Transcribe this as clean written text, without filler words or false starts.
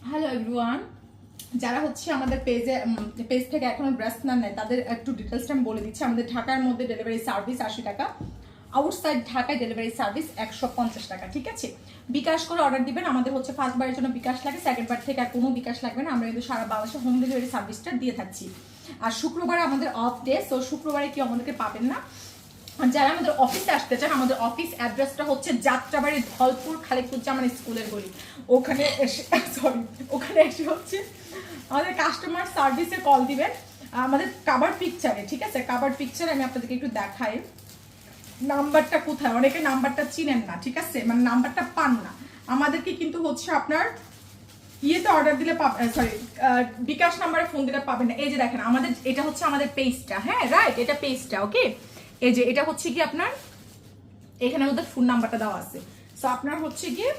Hello everyone, যারা হচ্ছে আমাদের পেজ থেকে এখনো ড্রেস না নেয় তাদের একটু ডিটেলসটা আমি বলে দিচ্ছি। আমাদের ঢাকার মধ্যে ডেলিভারি সার্ভিস 80 টাকা, আউটসাইড ঢাকায় ডেলিভারি সার্ভিস 150 টাকা। ঠিক আছে, বিকাশ করে অর্ডার দিবেন। আমাদের হচ্ছে ফার্স্ট বারের জন্য বিকাশ লাগে, সেকেন্ড বার থেকে আর কোনো বিকাশ লাগবে না। আমরা কিন্তু সারা বাংলাদেশে হোম ডেলিভারি সার্ভিসটা দিয়ে থাকছি। আর শুক্রবার আমাদের অফ ডে, সো শুক্রবারে কি আমাদেরকে পাবেন না। যারা আমাদের অফিসে আসতে চান, আমাদের অফিস অ্যাড্রেসটা হচ্ছে যাত্রাবাড়ি ধলপুর খালেকুজ্জামান স্কুলের গলি। ওখানে এসে ওখানে এসে হচ্ছে আমাদের কাস্টমার সার্ভিসে কল দিবেন আমাদের কাভার পিকচারে। ঠিক আছে, কাভার পিকচার আমি আপনাদেরকে একটু দেখাই নাম্বারটা কোথায়। অনেকে নাম্বারটা চিনেন না, ঠিক আছে, মানে নাম্বারটা পান না। আমাদেরকে কিন্তু হচ্ছে আপনার ইয়েতে অর্ডার দিলে সরি বিকাশ নাম্বারে ফোন দিলে পাবেন না। এই যে দেখেন আমাদের এটা হচ্ছে আমাদের পেজটা, হ্যাঁ রাইট, এটা পেজটা। ওকে, এই যে এটা হচ্ছে কি আপনার এখানে ওদের ফোন নাম্বারটা দেওয়া আছে। সো আপনার হচ্ছে গিয়ে